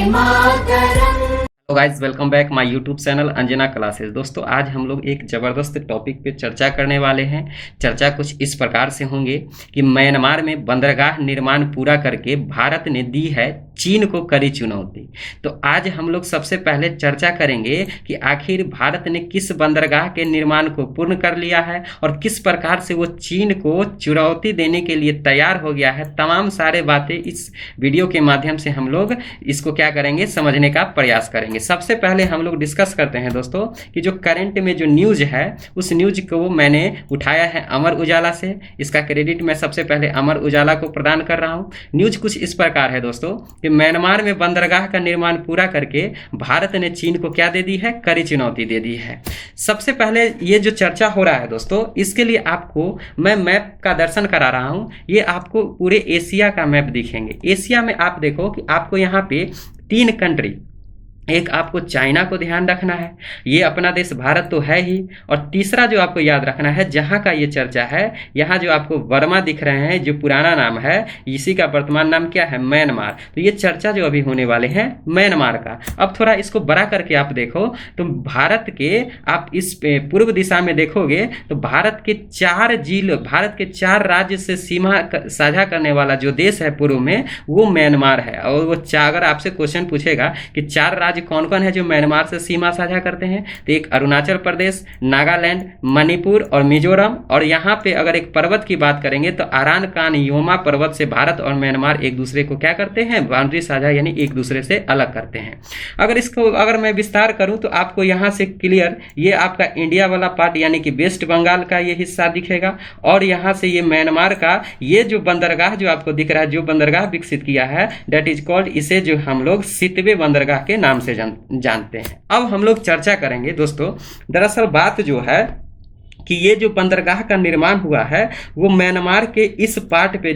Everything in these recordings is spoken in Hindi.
मातरम। तो guys welcome back my YouTube channel Anjana classes. दोस्तों आज हम लोग एक ज़बरदस्त टॉपिक पे चर्चा करने वाले हैं। चर्चा कुछ इस प्रकार से होंगे कि म्यांमार में बंदरगाह निर्माण पूरा करके भारत ने दी है चीन को कड़ी चुनौती। तो आज हम लोग सबसे पहले चर्चा करेंगे कि आखिर भारत ने किस बंदरगाह के निर्माण को पूर्ण कर लिया है और किस प्रकार से वो चीन को चुनौती देने के लिए तैयार हो गया है। तमाम सारे बातें इस वीडियो के माध्यम से हम लोग इसको क्या करेंगे, समझने का प्रयास करेंगे। सबसे पहले हम लोग डिस्कस करते हैं दोस्तों कि जो करंट में जो न्यूज है उस न्यूज को मैंने उठाया है अमर उजाला से। इसका क्रेडिट मैं सबसे पहले अमर उजाला को प्रदान कर रहा हूं। न्यूज कुछ इस प्रकार है दोस्तों कि म्यांमार में बंदरगाह का निर्माण पूरा करके भारत ने चीन को क्या दे दी है, कड़ी चुनौती दे दी है। सबसे पहले ये जो चर्चा हो रहा है दोस्तों, इसके लिए आपको मैं मैप का दर्शन करा रहा हूं। ये आपको पूरे एशिया का मैप दिखेंगे। एशिया में आप देखो कि आपको यहाँ पे 3 कंट्री, एक आपको चाइना को ध्यान रखना है, ये अपना देश भारत तो है ही, और तीसरा जो आपको याद रखना है जहाँ का ये चर्चा है, यहाँ जो आपको बर्मा दिख रहे हैं, जो पुराना नाम है, इसी का वर्तमान नाम क्या है, म्यांमार। तो ये चर्चा जो अभी होने वाले हैं म्यांमार का। अब थोड़ा इसको बड़ा करके आप देखो तो भारत के, आप इस पूर्व दिशा में देखोगे तो भारत के 4 जिले, भारत के 4 राज्य से सीमा साझा करने वाला जो देश है पूर्व में, वो म्यांमार है। और वो अगर आपसे क्वेश्चन पूछेगा कि 4 राज्य कौन कौन है जो म्यांमार से सीमा साझा करते हैं, तो एक अरुणाचल प्रदेश, नागालैंड, मणिपुर और मिजोरम। और यहाँ पे अगर एक पर्वत की बात करेंगे तो अरान कान योमा पर्वत से भारत और म्यांमार एक दूसरे को क्या करते हैं, बाउंड्री साझा, यानी एक दूसरे से अलग करते हैं। अगर मैं विस्तार करूं तो आपको यहाँ से क्लियर ये आपका इंडिया वाला पार्ट यानी कि वेस्ट बंगाल का ये हिस्सा दिखेगा, और यहाँ से ये म्यांमार का ये जो बंदरगाह जो आपको दिख रहा है, जो बंदरगाह विकसित किया है, दैट इज कॉल्ड, इसे जो हम लोग सितवे बंदरगाह के नाम से जानते हैं। अब हम लोग चर्चा करेंगे दोस्तों, दरअसल बात जो है कि ये जो बंदरगाह का निर्माण हुआ है वो म्यांमार के इस पार्ट पे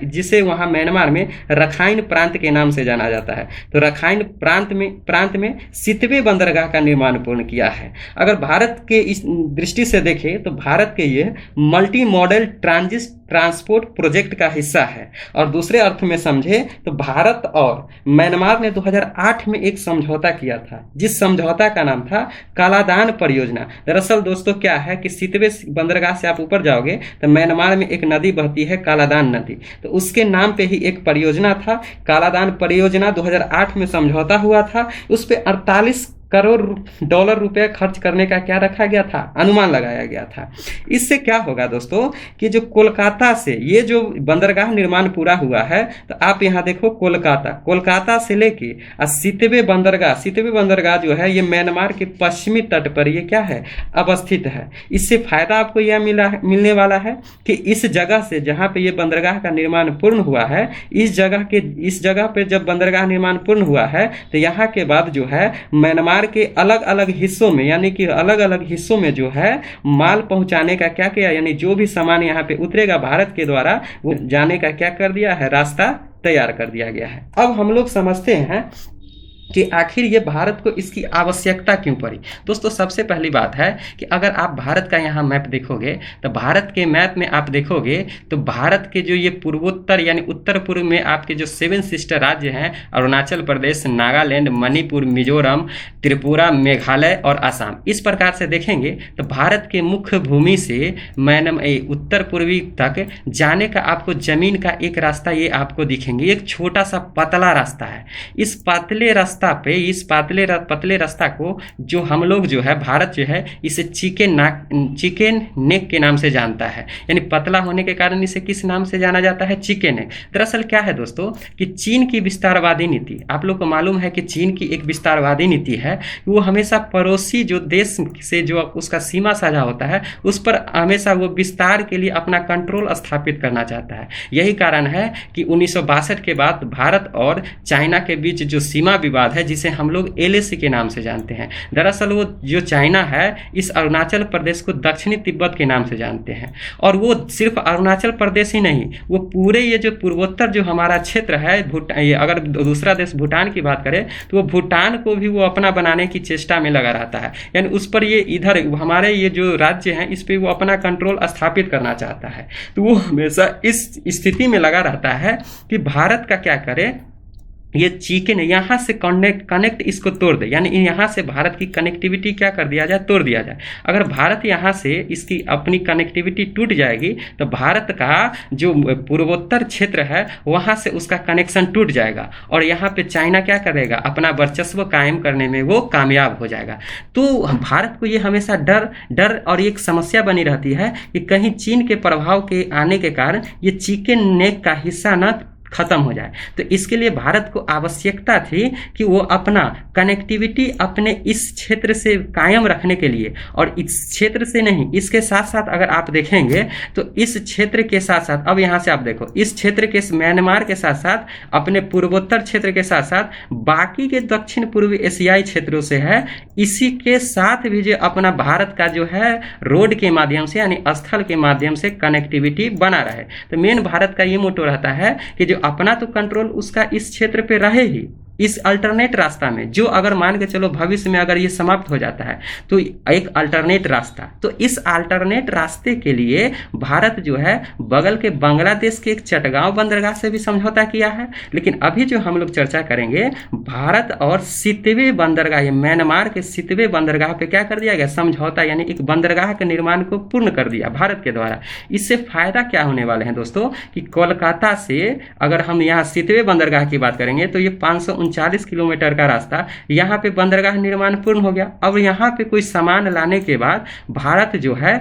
जिसे वहाँ म्यांमार में रखाइन प्रांत के नाम से जाना जाता है। तो रखाइन प्रांत में सितवे बंदरगाह का निर्माण पूर्ण किया है। अगर भारत के इस दृष्टि से देखें तो भारत के ये मल्टी मॉडल ट्रांसपोर्ट प्रोजेक्ट का हिस्सा है। और दूसरे अर्थ में समझे तो भारत और म्यांमार ने 2008 में एक समझौता किया था, जिस समझौता का नाम था कालादान परियोजना। दरअसल दोस्तों क्या है कि सितवे बंदरगाह से आप ऊपर जाओगे तो म्यांमार में एक नदी बहती है, कालादान नदी, तो उसके नाम पे ही एक परियोजना था, कालादान परियोजना। 2008 में समझौता हुआ था, उस पे 48 करोड़ डॉलर रुपए खर्च करने का क्या रखा गया था, अनुमान लगाया गया था। इससे क्या होगा दोस्तों कि जो कोलकाता से ये जो बंदरगाह निर्माण पूरा हुआ है, तो आप यहाँ देखो कोलकाता से लेके सितवे बंदरगाह जो है ये म्यांमार के पश्चिमी तट पर ये क्या है, अवस्थित है। इससे फायदा आपको यह मिलने वाला है कि इस जगह से जहाँ पे ये बंदरगाह का निर्माण पूर्ण हुआ है, इस जगह पे जब बंदरगाह निर्माण पूर्ण हुआ है तो यहाँ के बाद जो है म्यांमार के अलग अलग हिस्सों में, यानी कि अलग अलग हिस्सों में जो है माल पहुंचाने का क्या किया, यानी जो भी सामान यहाँ पे उतरेगा भारत के द्वारा, वो जाने का क्या कर दिया है, रास्ता तैयार कर दिया गया है। अब हम लोग समझते हैं कि आखिर ये भारत को इसकी आवश्यकता क्यों पड़ी। दोस्तों सबसे पहली बात है कि अगर आप भारत का यहाँ मैप देखोगे तो भारत के मैप में आप देखोगे तो भारत के जो ये पूर्वोत्तर यानी उत्तर पूर्व में आपके जो 7 सिस्टर राज्य हैं, अरुणाचल प्रदेश, नागालैंड, मणिपुर, मिजोरम, त्रिपुरा, मेघालय और असम, इस प्रकार से देखेंगे तो भारत के मुख्य भूमि से उत्तर पूर्वी तक जाने का आपको जमीन का एक रास्ता ये आपको दिखेंगे, एक छोटा सा पतला रास्ता है। इस पतले रास्ता को जो हम लोग जो है भारत जो है इसे चिकन नेक के नाम से जानता है, यानी पतला होने के कारण इसे किस नाम से जाना जाता है, चिकन नेक। दरअसल क्या है दोस्तों कि चीन की विस्तारवादी नीति, आप लोग को मालूम है कि चीन की एक विस्तारवादी नीति है, वो हमेशा पड़ोसी जो देश से जो उसका सीमा साझा होता है उस पर हमेशा वो विस्तार के लिए अपना कंट्रोल स्थापित करना चाहता है। यही कारण है कि 1962 के बाद भारत और चाइना के बीच जो सीमा विवाद है, जिसे हम लोग LAC के नाम से जानते हैं, दरअसल वो जो चाइना है इस अरुणाचल प्रदेश को दक्षिणी तिब्बत के नाम से जानते हैं। और वो सिर्फ अरुणाचल प्रदेश ही नहीं, वो पूरे ये जो पूर्वोत्तर जो हमारा क्षेत्र है, अगर दूसरा देश भूटान की बात करें तो वो भूटान को भी वो अपना बनाने की चेष्टा में लगा रहता है, यानी उस पर ये इधर हमारे ये जो राज्य हैं इस पर वो अपना कंट्रोल स्थापित करना चाहता है। तो वो हमेशा इस स्थिति में लगा रहता है कि भारत का क्या करे, ये चिकेन यहाँ से कनेक्ट इसको तोड़ दे, यानी यहाँ से भारत की कनेक्टिविटी क्या कर दिया जाए, तोड़ दिया जाए। अगर भारत यहाँ से इसकी अपनी कनेक्टिविटी टूट जाएगी तो भारत का जो पूर्वोत्तर क्षेत्र है वहाँ से उसका कनेक्शन टूट जाएगा और यहाँ पे चाइना क्या करेगा, अपना वर्चस्व कायम करने में वो कामयाब हो जाएगा। तो भारत को ये हमेशा डर और एक समस्या बनी रहती है कि कहीं चीन के प्रभाव के आने के कारण ये चिकेन नेक का हिस्सा न खत्म हो जाए। तो इसके लिए भारत को आवश्यकता थी कि वो अपना कनेक्टिविटी अपने इस क्षेत्र से कायम रखने के लिए, और इस क्षेत्र से नहीं, इसके साथ साथ अगर आप देखेंगे तो इस क्षेत्र के साथ साथ, अब यहाँ से आप देखो, इस क्षेत्र के म्यांमार के साथ साथ अपने पूर्वोत्तर क्षेत्र के साथ साथ बाकी के दक्षिण पूर्वी एशियाई क्षेत्रों से है, इसी के साथ भी जो अपना भारत का जो है रोड के माध्यम से यानी स्थल के माध्यम से कनेक्टिविटी बना रहे। तो मेन भारत का ये मोटो रहता है कि जो अपना तो कंट्रोल उसका इस क्षेत्र पे रहे ही, इस अल्टरनेट रास्ता में, जो अगर मान के चलो भविष्य में अगर ये समाप्त हो जाता है तो एक अल्टरनेट रास्ता, तो इस अल्टरनेट रास्ते के लिए भारत जो है बगल के बांग्लादेश के एक चटगांव बंदरगाह से भी समझौता किया है। लेकिन अभी जो हम लोग चर्चा करेंगे, भारत और सितवे बंदरगाह, ये म्यांमार के सितवे बंदरगाह पे क्या कर दिया गया, समझौता, यानी एक बंदरगाह के निर्माण को पूर्ण कर दिया भारत के द्वारा। इससे फायदा क्या होने वाले हैं दोस्तों कि कोलकाता से अगर हम यहाँ सितवे बंदरगाह की बात करेंगे तो ये 539 किलोमीटर का रास्ता, यहाँ पे बंदरगाह निर्माण पूर्ण हो गया। अब यहाँ पे कोई सामान लाने के बाद भारत जो है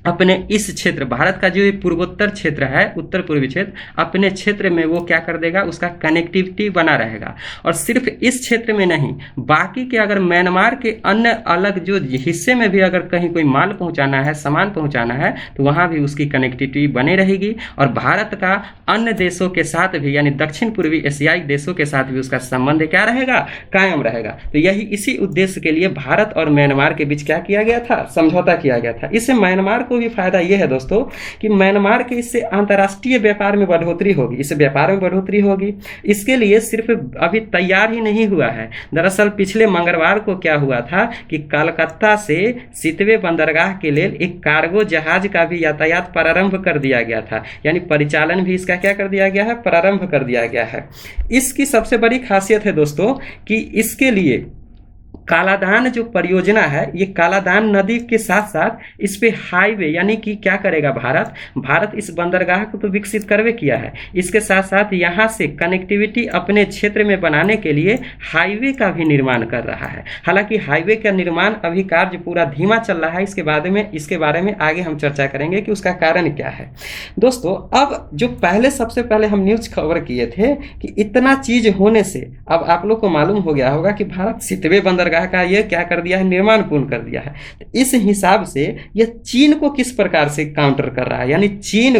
अपने इस क्षेत्र, भारत का जो ये पूर्वोत्तर क्षेत्र है, उत्तर पूर्वी क्षेत्र, अपने क्षेत्र में वो क्या कर देगा, उसका कनेक्टिविटी बना रहेगा। और सिर्फ इस क्षेत्र में नहीं, बाकी के अगर म्यांमार के अन्य अलग जो हिस्से में भी अगर कहीं कोई माल पहुंचाना है, सामान पहुंचाना है, तो वहां भी उसकी कनेक्टिविटी बने रहेगी। और भारत का अन्य देशों के साथ भी, यानी दक्षिण पूर्वी एशियाई देशों के साथ भी उसका संबंध क्या रहेगा, कायम रहेगा। तो यही इसी उद्देश्य के लिए भारत और म्यांमार के बीच क्या किया गया था, समझौता किया गया था। इससे म्यांमार को भी फायदा यह है दोस्तों कि म्यांमार के इससे अंतर्राष्ट्रीय व्यापार में बढ़ोतरी होगी, इससे व्यापार में बढ़ोतरी होगी। इसके लिए सिर्फ अभी तैयार ही नहीं हुआ है, दरअसल पिछले मंगलवार को क्या हुआ था कि कलकत्ता से सितवे बंदरगाह के लिए एक कार्गो जहाज का भी यातायात प्रारंभ कर दिया गया था, यानी परिचालन भी इसका क्या कर दिया गया है, प्रारंभ कर दिया गया है। इसकी सबसे बड़ी खासियत है दोस्तों कि इसके लिए कालादान जो परियोजना है, ये कालादान नदी के साथ साथ इस पे हाईवे, यानी कि क्या करेगा भारत इस बंदरगाह को तो विकसित करवे किया है, इसके साथ साथ यहाँ से कनेक्टिविटी अपने क्षेत्र में बनाने के लिए हाईवे का भी निर्माण कर रहा है। हालांकि हाईवे का निर्माण अभी कार्य पूरा धीमा चल रहा है, इसके बारे में आगे हम चर्चा करेंगे कि उसका कारण क्या है। दोस्तों अब जो सबसे पहले हम न्यूज खबर किए थे कि इतना चीज होने से अब आप लोग को मालूम हो गया होगा कि भारत सितवे बंदरगाह का ये क्या कर दिया है, निर्माण पूर्ण कर दिया है। तो इस हिसाब से यह चीन को किस प्रकार से काउंटर कर रहा है, यानी चीन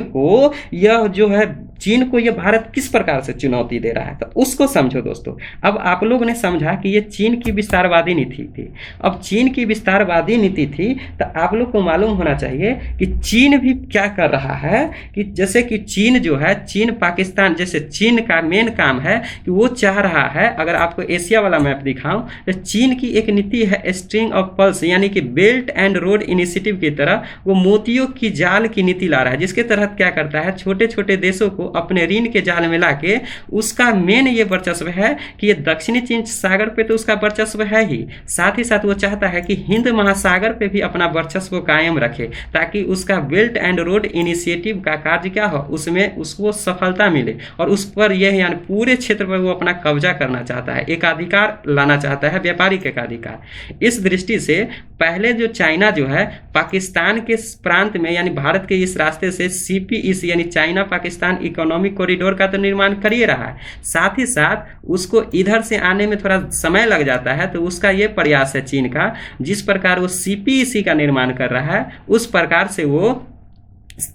को यह भारत किस प्रकार से चुनौती दे रहा है, तो उसको समझो दोस्तों। अब आप लोग ने समझा कि ये चीन की विस्तारवादी नीति थी। अब चीन की विस्तारवादी नीति थी तो आप लोग को मालूम होना चाहिए कि चीन भी क्या कर रहा है कि जैसे कि चीन जो है, चीन पाकिस्तान, जैसे चीन का मेन काम है कि वो चाह रहा है, अगर आपको एशिया वाला मैप दिखाऊं तो चीन की एक नीति है स्ट्रिंग ऑफ पर्ल्स, यानी कि बेल्ट एंड रोड इनिशिएटिव की तरह वो मोतियों की जाल की नीति ला रहा है, जिसके तहत क्या करता है, छोटे छोटे देशों को अपने ऋण के जाल में लाके उसका मेन ये वर्चस्व है कि ये दक्षिणी चीन सागर पे तो उसका वर्चस्व है ही, साथ ही साथ वो चाहता है कि हिंद महासागर पे भी अपना वर्चस्व कायम रखे, ताकि उसका बेल्ट एंड रोड इनिशिएटिव का कार्य क्या हो, उसमें उसको सफलता मिले और उस पर यह यानी पूरे क्षेत्र पर वो अपना कब्जा करना चाहता है, एकाधिकार लाना चाहता है, व्यापारिक एकाधिकार। इस दृष्टि से पहले जो चाइना जो है पाकिस्तान के प्रांत में, यानी भारत के इस रास्ते से CPEC यानी चाइना पाकिस्तान इकोनॉमिक कॉरिडोर का तो निर्माण कर ही रहा है, साथ ही साथ उसको इधर से आने में थोड़ा समय लग जाता है। तो उसका ये प्रयास है चीन का, जिस प्रकार वो CPEC का निर्माण कर रहा है उस प्रकार से वो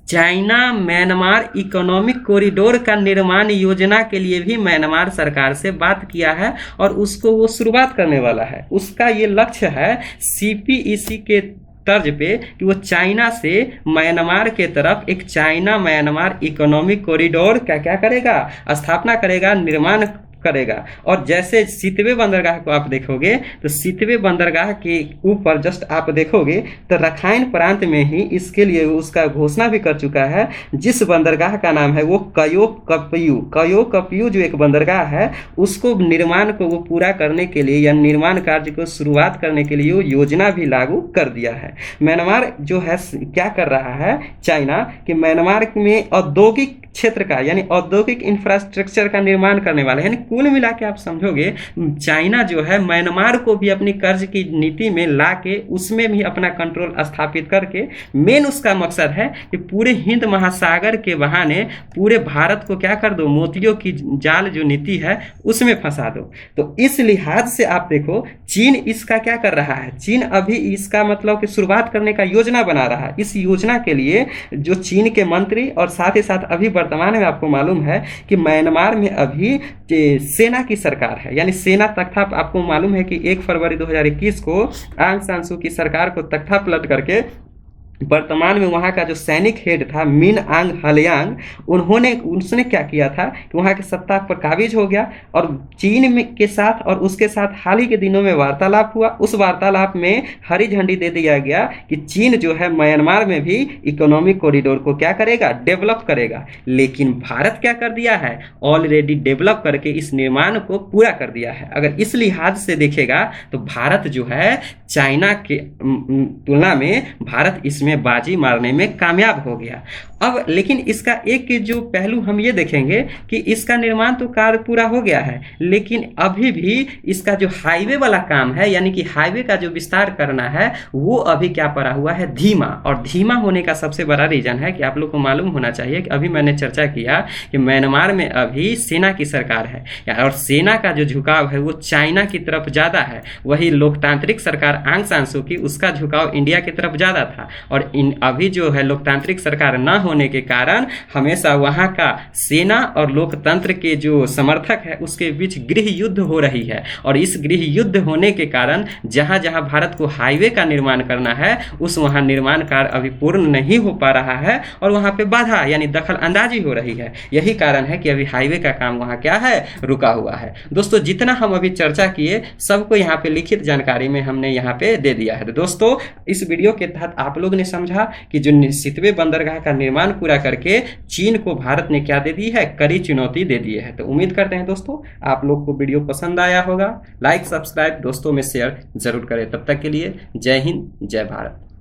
चाइना म्यांमार इकोनॉमिक कॉरिडोर का निर्माण योजना के लिए भी म्यांमार सरकार से बात किया है और उसको वो शुरुआत करने वाला है। उसका ये लक्ष्य है CPEC के तर्ज पे कि वो चाइना से म्यांमार के तरफ एक चाइना म्यांमार इकोनॉमिक कॉरिडोर क्या करेगा, स्थापना करेगा, निर्माण करेगा। और जैसे सितवे बंदरगाह को आप देखोगे तो सितवे बंदरगाह के ऊपर जस्ट आप देखोगे तो रखाइन प्रांत में ही इसके लिए उसका घोषणा भी कर चुका है। जिस बंदरगाह का नाम है वो कयोकपियू जो एक बंदरगाह है, उसको निर्माण को वो पूरा करने के लिए या निर्माण कार्य को शुरुआत करने के लिए वो योजना भी लागू कर दिया है। म्यांमार जो है क्या कर रहा है चाइना, कि म्यांमार में औद्योगिक क्षेत्र का यानी औद्योगिक इंफ्रास्ट्रक्चर का निर्माण करने वाला है। यानी कुल मिला के आप समझोगे चाइना जो है म्यांमार को भी अपनी कर्ज की नीति में ला के उसमें भी अपना कंट्रोल स्थापित करके मेन उसका मकसद है कि पूरे हिंद महासागर के बहाने पूरे भारत को क्या कर दो, मोतियों की जाल जो नीति है उसमें फंसा दो। तो इस लिहाज से आप देखो चीन इसका क्या कर रहा है, चीन अभी इसका मतलब कि शुरुआत करने का योजना बना रहा है। इस योजना के लिए जो चीन के मंत्री और साथ ही साथ अभी वर्तमान में आपको मालूम है कि म्यांमार में अभी सेना की सरकार है, यानी सेना तख्ता, आपको मालूम है कि 1 फरवरी 2021 को आंग सान सू की सरकार को तख्ता पलट करके वर्तमान में वहाँ का जो सैनिक हेड था मिन आंग हलियांग, उसने क्या किया था कि वहाँ की सत्ता पर काबिज हो गया और चीन में के साथ और उसके साथ हाल ही के दिनों में वार्तालाप हुआ। उस वार्तालाप में हरी झंडी दे दिया गया कि चीन जो है म्यांमार में भी इकोनॉमिक कॉरिडोर को क्या करेगा, डेवलप करेगा। लेकिन भारत क्या कर दिया है, ऑलरेडी डेवलप करके इस निर्माण को पूरा कर दिया है। अगर इस लिहाज से देखेगा तो भारत जो है चाइना के तुलना में भारत इसमें बाजी मारने में कामयाब हो गया। अब लेकिन इसका एक जो पहलू हम ये देखेंगे कि इसका निर्माण तो कार्य पूरा हो गया है, लेकिन अभी भी इसका जो हाईवे वाला काम है, यानी कि हाईवे का जो विस्तार करना है, वो अभी क्या पड़ा हुआ है, धीमा। और धीमा होने का सबसे बड़ा रीजन है कि आप लोग को मालूम होना चाहिए कि अभी मैंने चर्चा किया कि म्यांमार में अभी सेना की सरकार है और सेना का जो झुकाव है वो चाइना की तरफ ज़्यादा है। वही लोकतांत्रिक सरकार आंग सान सू की, उसका झुकाव इंडिया की तरफ ज़्यादा था। और अभी जो है लोकतांत्रिक सरकार न होने के कारण हमेशा वहाँ का सेना और लोकतंत्र के जो समर्थक है उसके बीच गृह युद्ध हो रही है। और इस गृह युद्ध होने के कारण जहाँ जहाँ भारत को हाईवे का निर्माण करना है उस वहाँ निर्माण कार्य अभी पूर्ण नहीं हो पा रहा है और वहाँ पे बाधा यानी दखल अंदाजी हो रही है। यही कारण है कि अभी हाईवे का काम वहाँ क्या है, रुका हुआ है। दोस्तों जितना हम अभी चर्चा किए सबको यहाँ पे लिखित जानकारी में हमने यहाँ पे दे दिया है। तो दोस्तों इस वीडियो के तहत आप लोग ने समझा कि जो सितवे बंदरगाह का निर्माण पूरा करके चीन को भारत ने क्या दे दी है, कड़ी चुनौती दे दी है। तो उम्मीद करते हैं दोस्तों आप लोग को वीडियो पसंद आया होगा। लाइक सब्सक्राइब दोस्तों में शेयर जरूर करें। तब तक के लिए जय हिंद जय भारत।